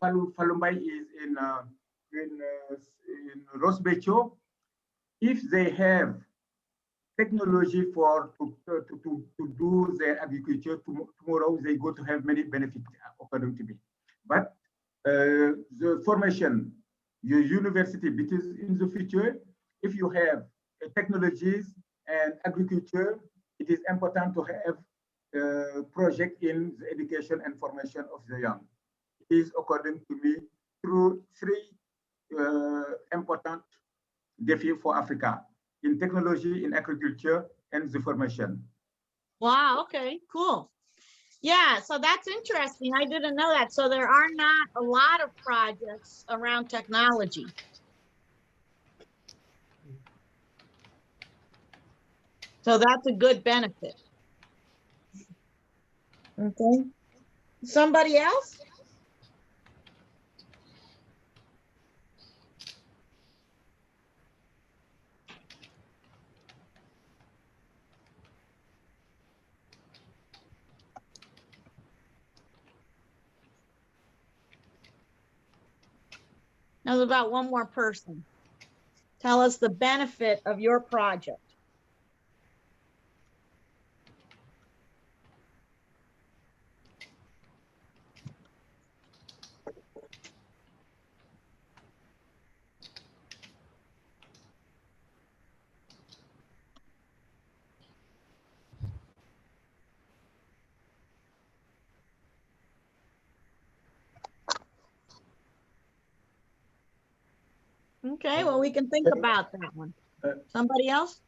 Falumbai is in Rosbecho. If they have technology to do their agriculture tomorrow, they go to have many benefits according to me. But the formation, your university, because in the future, if you have technologies and agriculture, it is important to have project in the education and formation of the young. It is, according to me, through three important defeat for Africa in technology, in agriculture, and the formation. Wow, okay, cool. Yeah, so that's interesting. I didn't know that. So there are not a lot of projects around technology. So that's a good benefit. Okay. Somebody else? Now, there's about one more person. Tell us the benefit of your project. Okay, well, we can think about that one. Somebody else?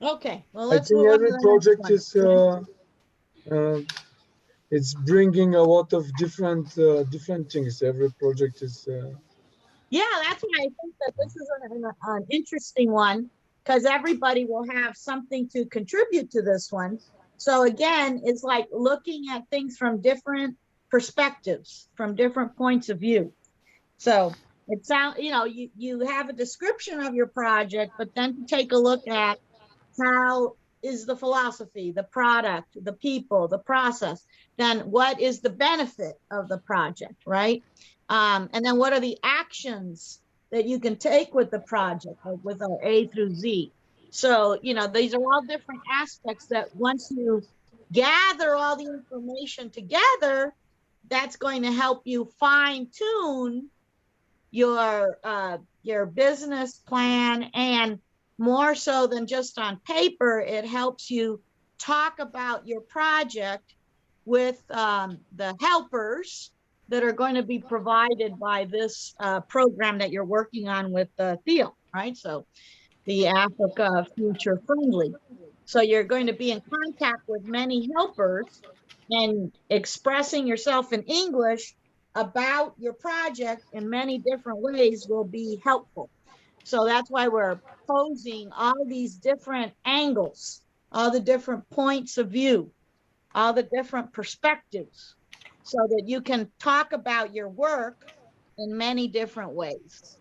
Okay, well, let's move on to the project next one. It's bringing a lot of different things. Every project is. Yeah, that's why I think that this is an interesting one, because everybody will have something to contribute to this one. So again, it's like looking at things from different perspectives, from different points of view. So it sounds, you have a description of your project, but then take a look at how is the philosophy, the product, the people, the process, then what is the benefit of the project, right? And then what are the actions that you can take with the project, like with our A through Z? So, these are all different aspects that once you gather all the information together, that's going to help you fine tune your business plan, and more so than just on paper, it helps you talk about your project with the helpers that are going to be provided by this program that you're working on with Theo, right? So the Africa Future Friendly. So you're going to be in contact with many helpers, and expressing yourself in English about your project in many different ways will be helpful. So that's why we're posing all these different angles, all the different points of view, all the different perspectives, so that you can talk about your work in many different ways.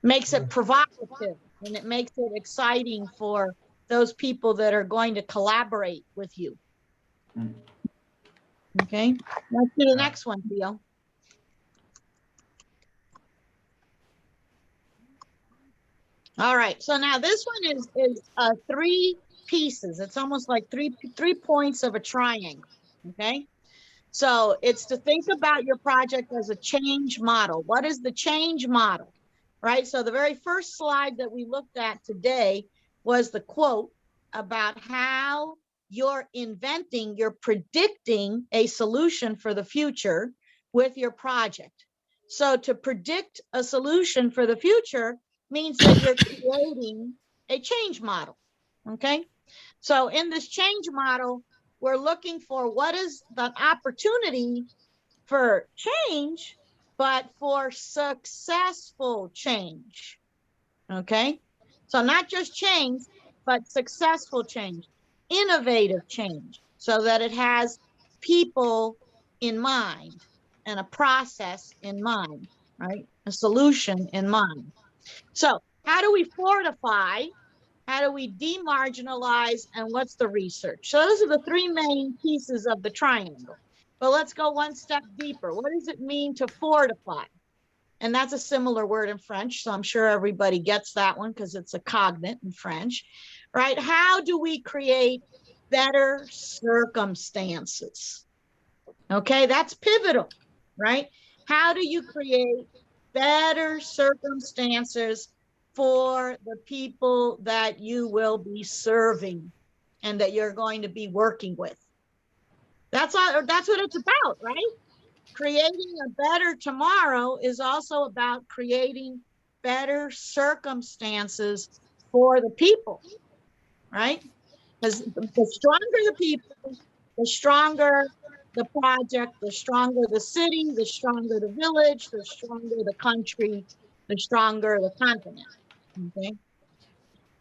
Makes it provocative, and it makes it exciting for those people that are going to collaborate with you. Okay, let's do the next one, Theo. All right, so now this one is three pieces. It's almost like three points of a triangle. Okay, so it's to think about your project as a change model. What is the change model, right? So the very first slide that we looked at today was the quote about how you're inventing, you're predicting a solution for the future with your project. So to predict a solution for the future means that you're creating a change model, okay? So in this change model, we're looking for what is the opportunity for change, but for successful change. Okay? So not just change, but successful change, innovative change, so that it has people in mind and a process in mind, right? A solution in mind. So how do we fortify? How do we demarginalize? And what's the research? So those are the three main pieces of the triangle. But let's go one step deeper. What does it mean to fortify? And that's a similar word in French, so I'm sure everybody gets that one because it's a cognate in French, right? How do we create better circumstances? Okay, that's pivotal, right? How do you create better circumstances for the people that you will be serving and that you're going to be working with? That's what it's about, right? Creating a better tomorrow is also about creating better circumstances for the people, right? Because the stronger the people, the stronger the project, the stronger the city, the stronger the village, the stronger the country, the stronger the continent, okay?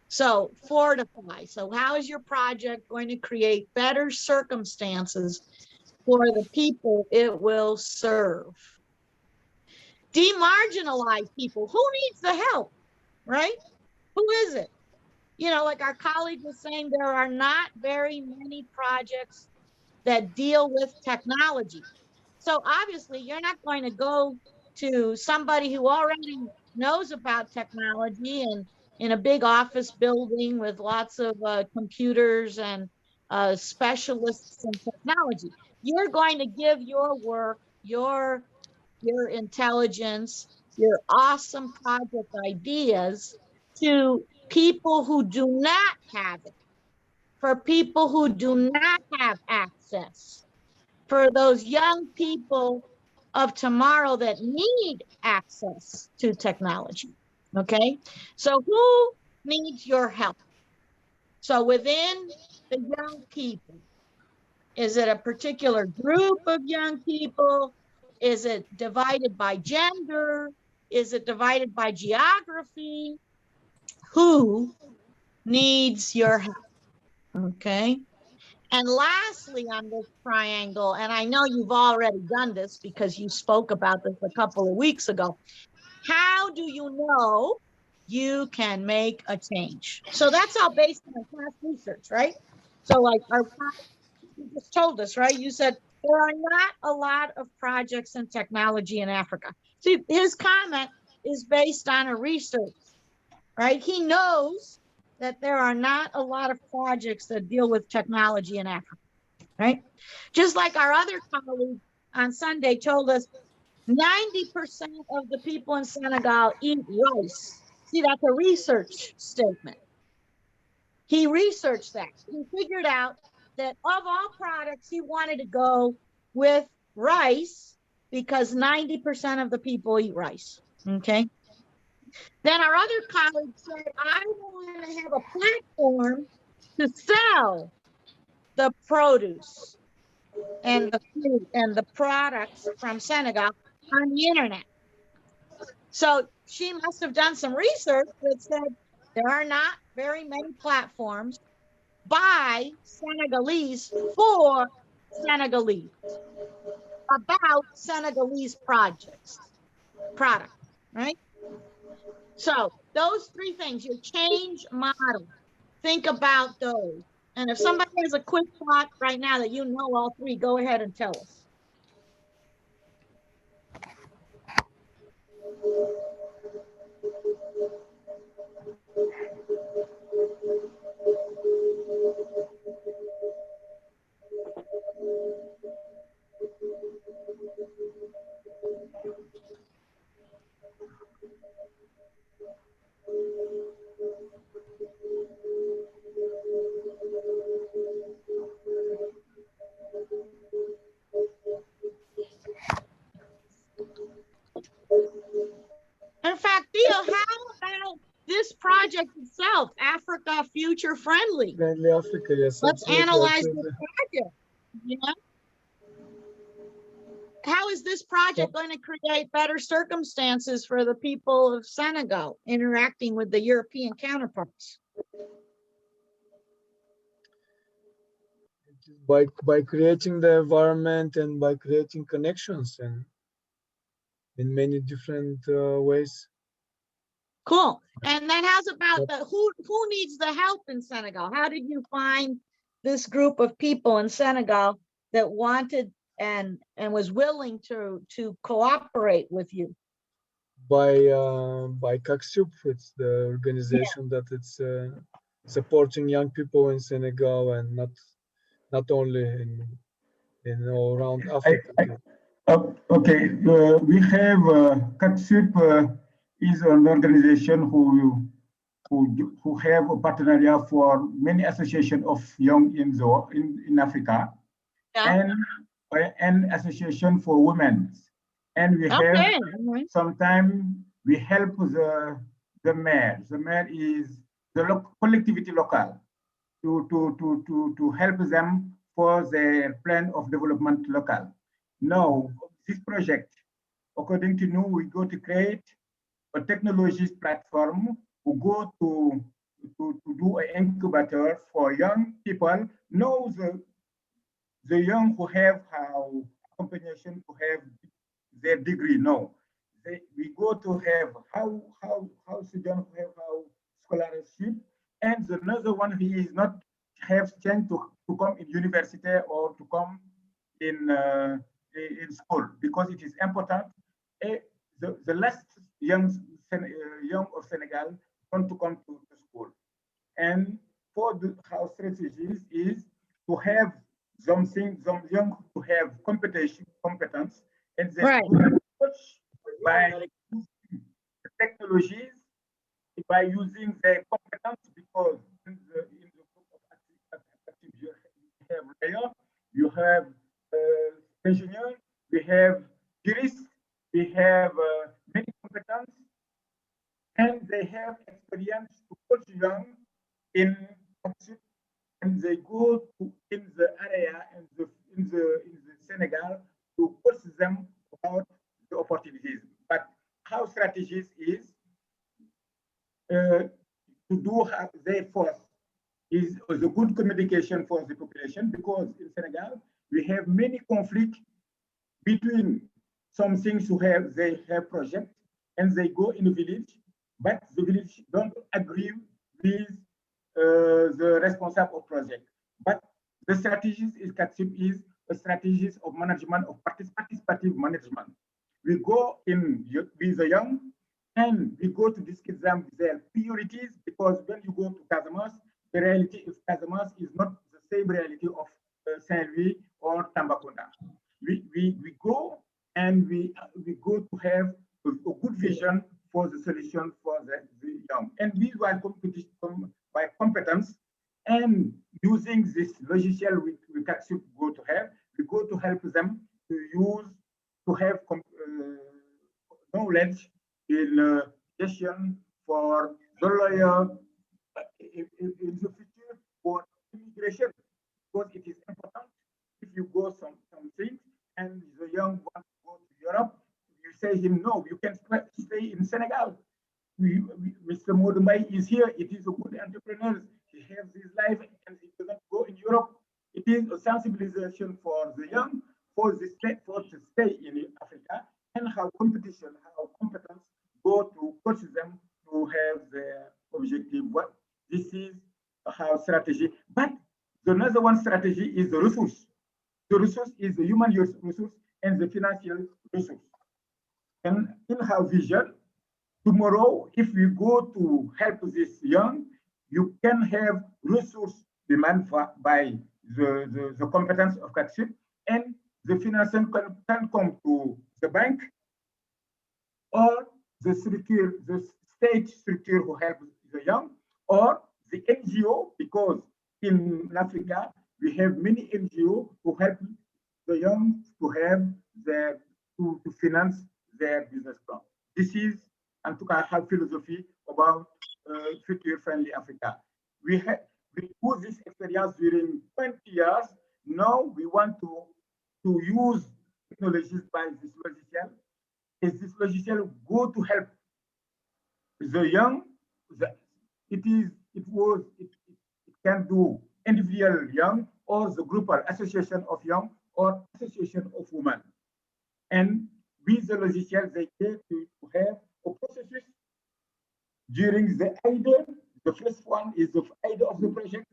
So fortify. So how is your project going to create better circumstances for the people it will serve? Demarginalize people. Who needs the help, right? Who is it? You know, like our colleague was saying, there are not very many projects that deal with technology. So obviously you're not going to go to somebody who already knows about technology and in a big office building with lots of computers and specialists in technology. You're going to give your work, your intelligence, your awesome project ideas to people who do not have it, for people who do not have access, for those young people of tomorrow that need access to technology. Okay, so who needs your help? So within the young people, is it a particular group of young people? Is it divided by gender? Is it divided by geography? Who needs your help? Okay. And lastly, on this triangle, and I know you've already done this because you spoke about this a couple of weeks ago. How do you know you can make a change? So that's all based on past research, right? So like you just told us, right? You said there are not a lot of projects in technology in Africa. See, his comment is based on a research, right? He knows that there are not a lot of projects that deal with technology in Africa, right? Just like our other colleague on Sunday told us, 90% of the people in Senegal eat rice. See, that's a research statement. He researched that. He figured out that of all products, he wanted to go with rice because 90% of the people eat rice, okay? Then our other colleague said, I want to have a platform to sell the produce and the food and the products from Senegal on the internet. So she must have done some research that said there are not very many platforms by Senegalese for Senegalese about Senegalese products, right? So those three things, your change model, think about those. And if somebody has a quick thought right now that you know all three, go ahead and tell us. In fact, Theo, how about this project itself, Africa Future Friendly? Friendly Africa, yes. Let's absolutely, analyze absolutely. this project. You know? How is is this project going to create better circumstances for the people of Senegal interacting with the European counterparts? By creating the environment and by creating connections and in many different ways. Cool. And then how's about the who needs the help in Senegal? How did you find this group of people in Senegal that wanted and was willing to cooperate with you? By CACSUP, it's the organization that it's supporting young people in Senegal and not only in all around Africa. Okay, we have CACSUP is an organization who have a partnership for many associations of young in Africa, Yeah. and association for women, and we have sometimes we help the mayor. The mayor is the collectivity local to help them for their plan of development local. Now, this project, according to nous, we go to create a technologies platform. We go to do an incubator for young people. Know the young who have combination to have their degree. No, we go to have how students have how scholarship, and another one he is not have chance to come in university or to come in school because it is important. The last young of Senegal want to come to school, and for how strategies is to have something, some young to have competence, and they coach by technologies, by using their competence, because in the group of active you have lawyer, you have engineer, we have jurists, we have many competence, and they have experience to coach young in and they go to in the area in the Senegal to coach them about the opportunities. But how strategies is to do their force is a good communication for the population, because in Senegal we have many conflicts between some things who have they have project and they go in a village, but the village don't agree with the responsible of project. But the strategies is a strategies of management of participative management. We go in with the young and we go to discuss them their priorities, because when you go to Casamance, the reality of Casamance is not the same reality of Saint-Louis or Tambacounda. We go and we go to have a good vision for the solution for the young. And we will competition by competence and using this logiciel we can go to have, we go to help them to use, to have knowledge in gestion for the lawyer in the future for immigration, because it is important. If you go something and the young want to go to Europe, you say him, no, you can stay in Senegal. Mr. Modumai is here. It is a good entrepreneur. He has his life and he doesn't go in Europe. It is a sensibilization for the young, for the state, for to stay in Africa, and how competition, how competence go to coach them to have their objective. What this is how strategy. But the another one strategy is the resource. The resource is the human resource and the financial resource. And in our vision, tomorrow, if we go to help this young, you can have resource demand by the competence of CACSUP, and the financing can come to the bank or the structure, the state structure who help the young, or the NGO, because in Africa, we have many NGO who help the young to have their, to finance their business plan. This is, and to have philosophy about future-friendly Africa. We put this experience during 20 years. Now we want to use technologies by this logiciel is this logiciel go to help the young. The, it can do individual young or the group or association of young or association of women. And with the logiciel, they get to have a processus during the idea. The first one is the idea of the project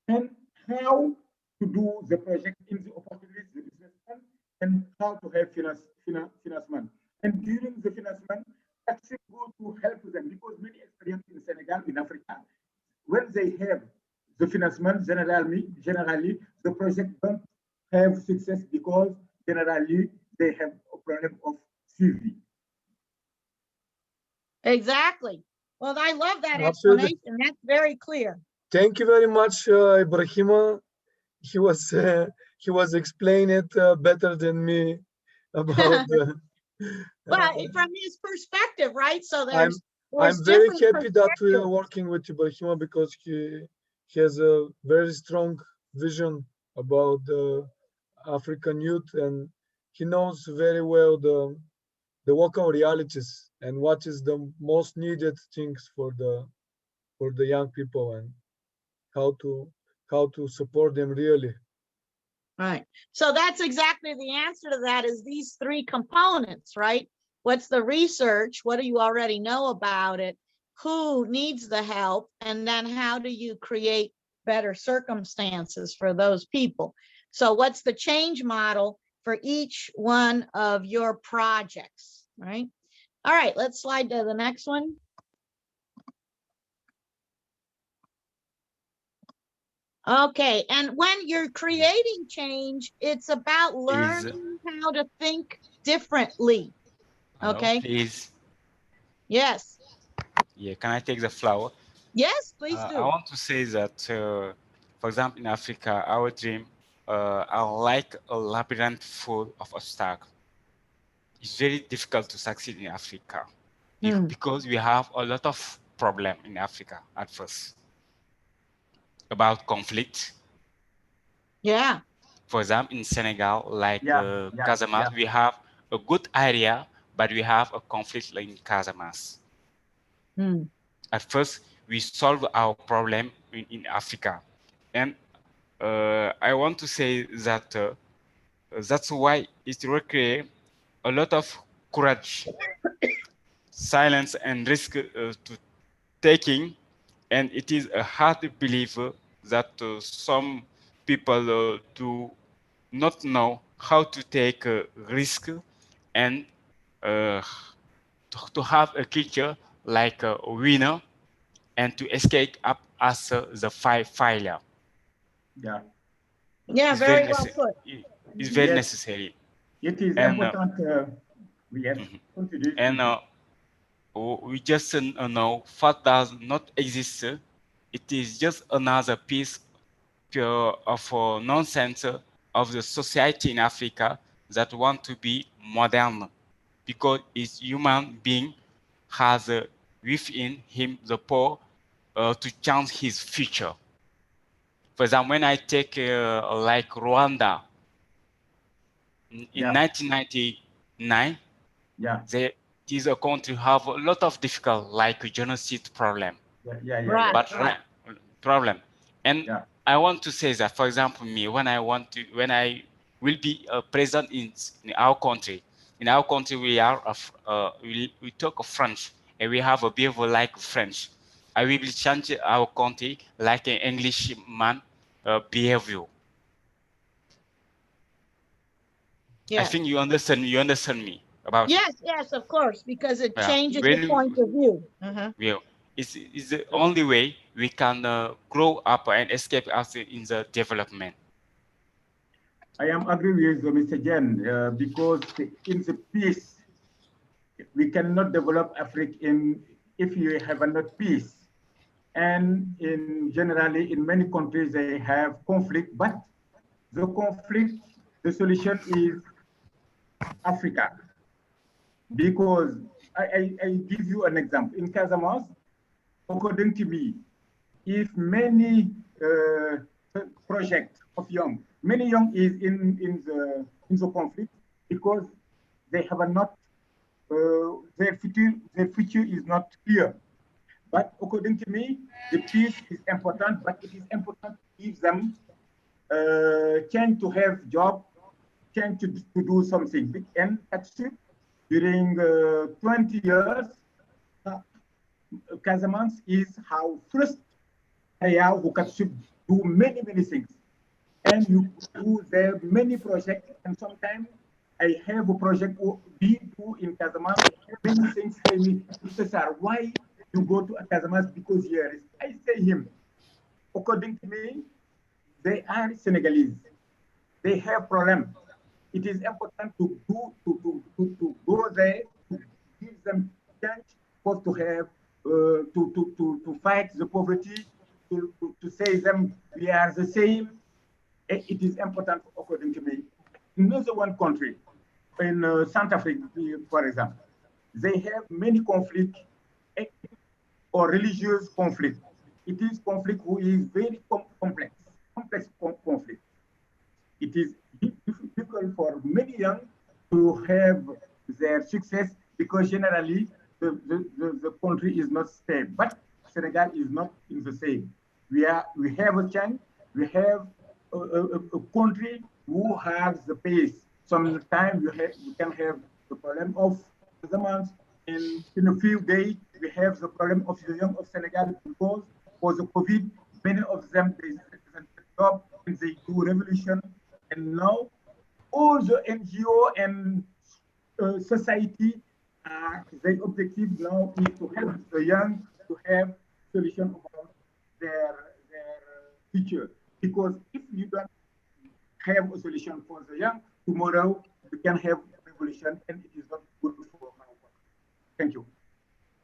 and how to do the project in the opportunities, the business plan, and how to have financement. And during the financement, that's good to help them because many experience in Senegal, in Africa, when they have the financement, generally the project don't have success because generally they have a problem of CV. Exactly. Well, I love that Absolutely. explanation. That's very clear. Thank you very much, Ibrahima. He was explaining it better than me about the. Well, from his perspective, right? So I'm there's very different happy that we are perspectives. working with Ibrahima because he has a very strong vision about the African youth, and he knows very well the local realities and what is the most needed things for the young people and how to support them really. Right. So that's exactly the answer to that is these three components, right? What's the research? What do you already know about it? Who needs the help? And then how do you create better circumstances for those people? So what's the change model for each one of your projects, right? All right, let's slide to the next one. Okay, and when you're creating change, it's about learning how to think differently. Okay. Please. Yes. Yeah, can I take the flower? Yes, please do. I want to say that, for example, in Africa, our dream are like a labyrinth full of obstacles. It's very difficult to succeed in Africa because we have a lot of problem in Africa at first about conflict. Yeah. For example, in Senegal, like Casamance, we have a good area, but we have a conflict in Casamance. At first, we solve our problem in Africa. And I want to say that that's why it requires a lot of courage, silence, and risk to taking. And it is a hard belief that some people do not know how to take a risk and to have a culture like a winner and to escape up as the failure. Yeah. Yeah, it's very well put. It's very necessary. It is and, important. Continue. And we just know what does not exist. It is just another piece of nonsense of the society in Africa that want to be modern because each human being has within him the power to change his future. For example, when I take like Rwanda in 1999, it is a country have a lot of difficult like genocide problem. Problem. And I want to say that, for example, me when I will be present in our country. In our country, we talk French and we have a behavior like French. I will change our country like an Englishman behavior. Yeah. I think you understand me about it. Yes, of course, because it changes the point of view. It's the only way we can grow up and escape us in the development. I am agree with Mr. Jen because in the peace, we cannot develop Africa if you have not peace. And generally in many countries they have conflict, but the conflict, the solution is Africa. Because I give you an example. In Casamance, according to me, if many project of many young is in the conflict, because they have not their future is not clear. But according to me, the peace is important, but it is important to give them chance to have job, chance to do something. And actually, during 20 years, uh, Casamance is how first area who can do many things. And you do there many projects, and sometimes I have a project we do in Casamance. Many things say me, Mr. Sir, why you go to Casamance? Because here is, I say him, according to me, they are Senegalese. They have problem. It is important to go there, to give them chance for to have to fight the poverty, to say them we are the same. It is important according to me. Another one country, in South Africa, for example, they have many conflict or religious conflict. It is conflict who is very complex conflict. It is difficult for many young to have their success because generally the country is not stable. But Senegal is not in the same. We have a chance. We have a country who has the pace. Sometimes you can have the problem of the months. In a few days, we have the problem of the young of Senegal because for the COVID, many of them they job and they do revolution. And now all the NGO and society, their objective now is to help the young to have solution about their future. Because if you don't have a solution for the young, tomorrow you can have revolution and it is not good for our country. Thank you.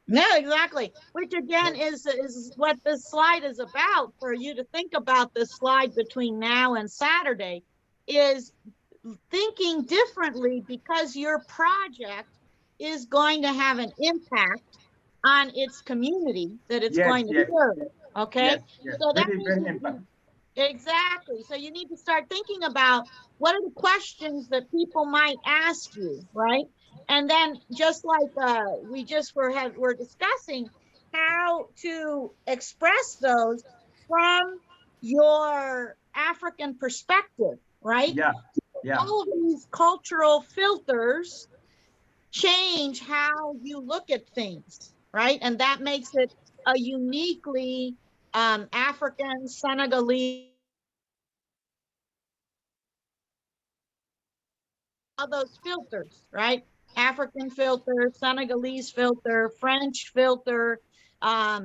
No, exactly. Which again is what this slide is about. For you to think about this slide between now and Saturday is thinking differently because your project is going to have an impact on its community that it's going to serve. Okay, so that very important. Exactly. So you need to start thinking about what are the questions that people might ask you, right? And then just like we just were discussing how to express those from your African perspective, right? Yeah. All of these cultural filters change how you look at things, right? And that makes it a uniquely African, Senegalese, all those filters, right? African filter, Senegalese filter, French filter,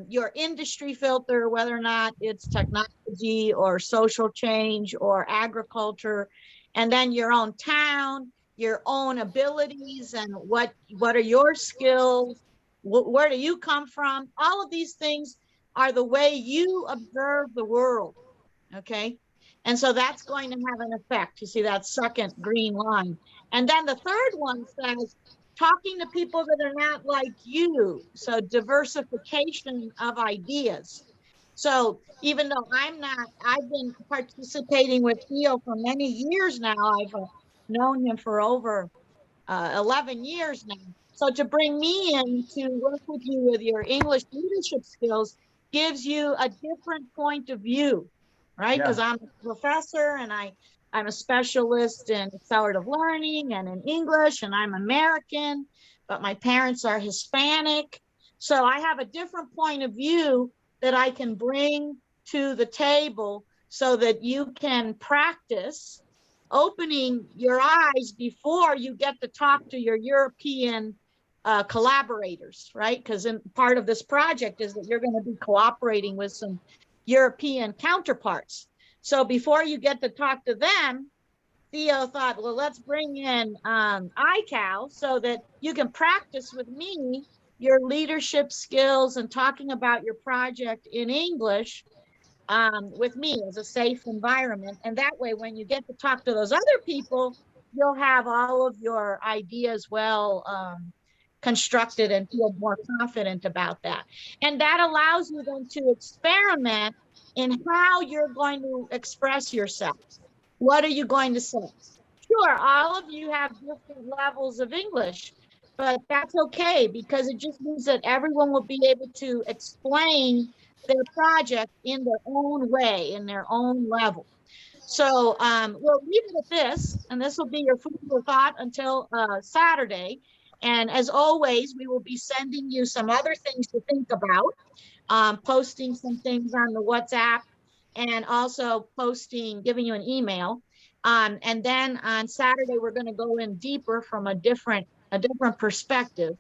your industry filter, whether or not it's technology or social change or agriculture, and then your own town, your own abilities, and what are your skills, where do you come from? All of these things are the way you observe the world, okay? And so that's going to have an effect. You see that second green line. And then the third one says, talking to people that are not like you. So diversification of ideas. So even though I've been participating with Theo for many years now. I've known him for over 11 years now. So to bring me in to work with you with your English leadership skills gives you a different point of view, right? Because I'm a professor and I'm a specialist in accelerative learning and in English, and I'm American, but my parents are Hispanic. So I have a different point of view that I can bring to the table so that you can practice opening your eyes before you get to talk to your European collaborators, right? Because part of this project is that you're going to be cooperating with some European counterparts. So before you get to talk to them, Theo thought, well, let's bring in iCal so that you can practice with me your leadership skills and talking about your project in English with me as a safe environment. And that way, when you get to talk to those other people, you'll have all of your ideas well constructed and feel more confident about that. And that allows you then to experiment in how you're going to express yourself. What are you going to say? Sure, all of you have different levels of English, but that's okay because it just means that everyone will be able to explain their project in their own way, in their own level. So we'll leave it at this, and this will be your food for thought until Saturday. And as always, we will be sending you some other things to think about, posting some things on the WhatsApp, and also giving you an email. And then on Saturday, we're going to go in deeper from a different perspective.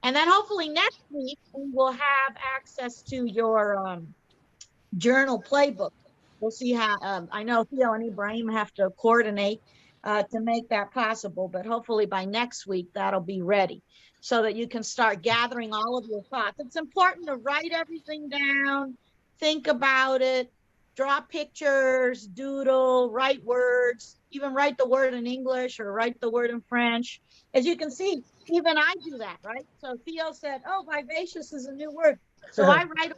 And then hopefully next week, we will have access to your journal playbook. We'll see how, I know Theo and Ibrahim have to coordinate to make that possible, but hopefully by next week, that'll be ready so that you can start gathering all of your thoughts. It's important to write everything down, think about it, draw pictures, doodle, write words, even write the word in English or write the word in French. As you can see, even I do that, right? So Theo said, oh, vivacious is a new word. So I write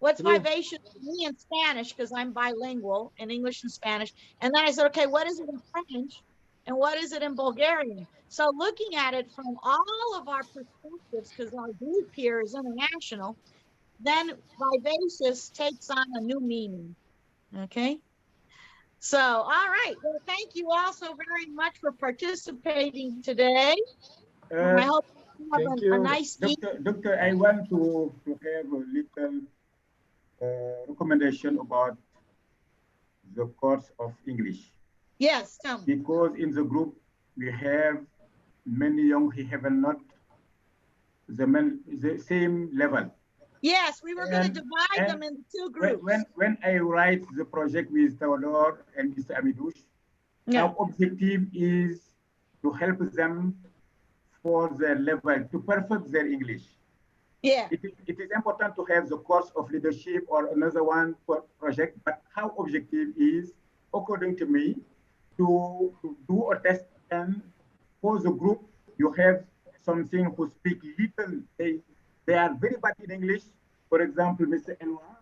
what's vivacious to me in Spanish, because I'm bilingual in English and Spanish. And then I said, okay, what is it in French? And what is it in Bulgarian? So looking at it from all of our perspectives, because our group here is international, then vivacious takes on a new meaning. Okay. So, all right. Well, thank you all so very much for participating today. I hope you have a nice evening. Doctor, I want to have a little recommendation about the course of English. Yes, tell me. Because in the group we have many young who have not the same level. Yes, we were going to divide them into two groups. When I write the project with Theodore and Mr. Amidush, our objective is to help them for their level, to perfect their English. Yeah. It is important to have the course of leadership or another one project, but our objective is, according to me, to do a test, and for the group, you have something who speak little. They are very bad in English. For example, Mr. Elwa,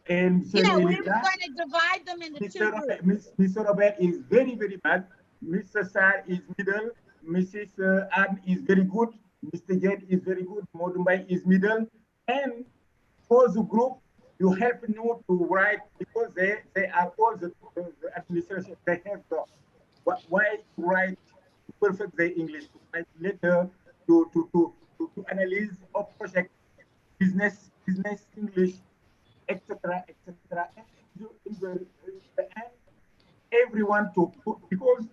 and yeah, we were going to divide them into two groups. Mr. Robert is very, very bad. Mr. Sar is middle. Mrs. Anne is very good. Mr. Jed is very good. Modumbai is middle. And for the group, you help you to write, because they are all the administration. They have the why to write to perfect their English, to write letter, to analyze of project, business English, etc. And in the end, everyone to put, because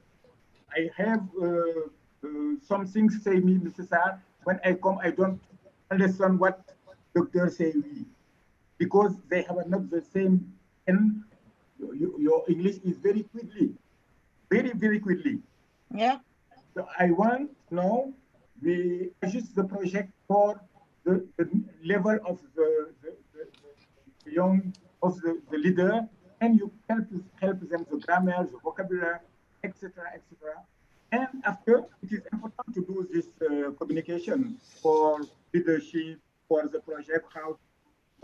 I have some things say me, Mrs. R. When I come, I don't understand what doctors say me, because they have not the same, and your English is very quickly, very quickly. Yeah. So I want now we adjust the project for the level of the young of the leader, and you help them the grammar, the vocabulary, etc. And after, it is important to do this communication for leadership, for the project,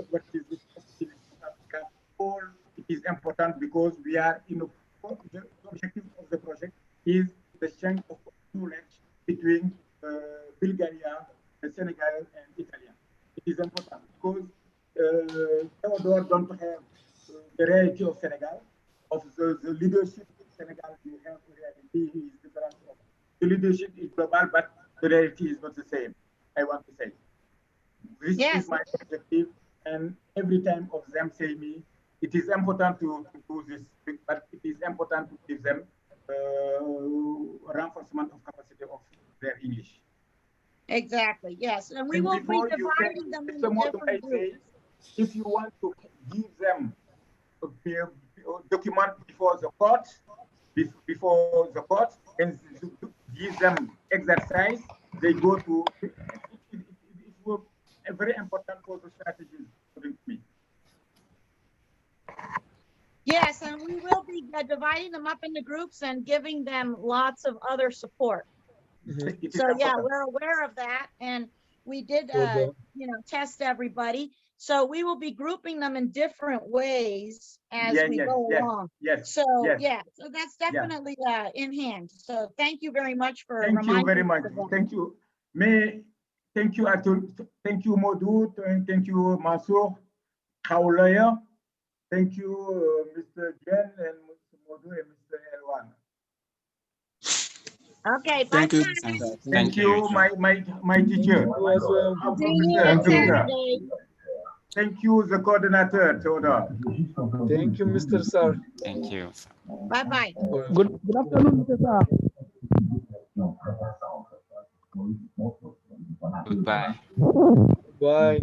what is the possibility in Africa. Or it is important because we are in the objective of the project is the exchange of knowledge between Bulgaria, Senegal, and Italy. It is important because Theodore don't have the reality of Senegal, of the leadership in Senegal. You have reality is different. The leadership is global, but the reality is not the same. I want to say this is my objective, and every time of them say me, it is important to do this, but it is important to give them reinforcement of capacity of their English. Exactly. Yes, and we will be dividing them into different groups. If you want to give them a document before the court, and give them exercise, they go to. It will be very important for the strategies for me. Yes, and we will be dividing them up into groups and giving them lots of other support. So yeah, we're aware of that, and we did, test everybody. So we will be grouping them in different ways as we go along. So yeah, so that's definitely in hand. So thank you very much for reminding me. Thank you very much. Thank you. Thank you, thank you, Modou, and thank you, Mansour, Kaulaya. Thank you, Mr. Jen and Mr. Modou and Mr. Elwan. Okay, thank you. Thank you, my teacher. Thank you. Thank you, the coordinator, Theodore. Thank you, Mr. Sir. Thank you. Bye-bye. Good afternoon, Mr. Sir. Goodbye. Bye.